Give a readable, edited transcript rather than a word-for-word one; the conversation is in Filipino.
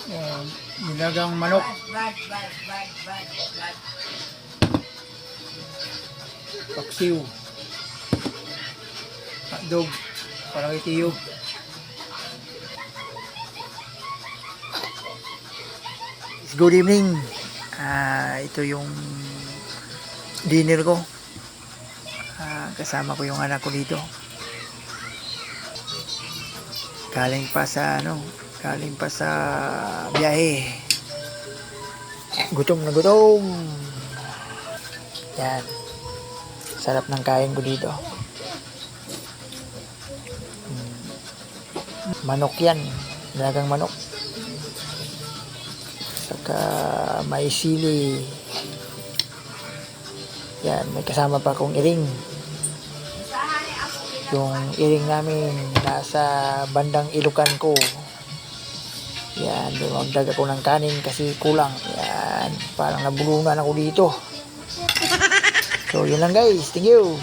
Yan, nilagang manok. Paksiw. Hotdog. Parang itiyog. Good evening. Ito yung dinner ko. Kasama ko yung anak ko dito. Galing pa sa biyahe. Gutom na gutom. Yan. Sarap ng kain ko dito. Manok yan. Nilagang manok. Saka may sili. Yan. May kasama pa akong iring. Yung iring namin nasa bandang ilukan ko. Yan. Magdag ako ng kanin kasi kulang. Yan. Parang nabulungan ako dito. So yun lang guys. Thank you.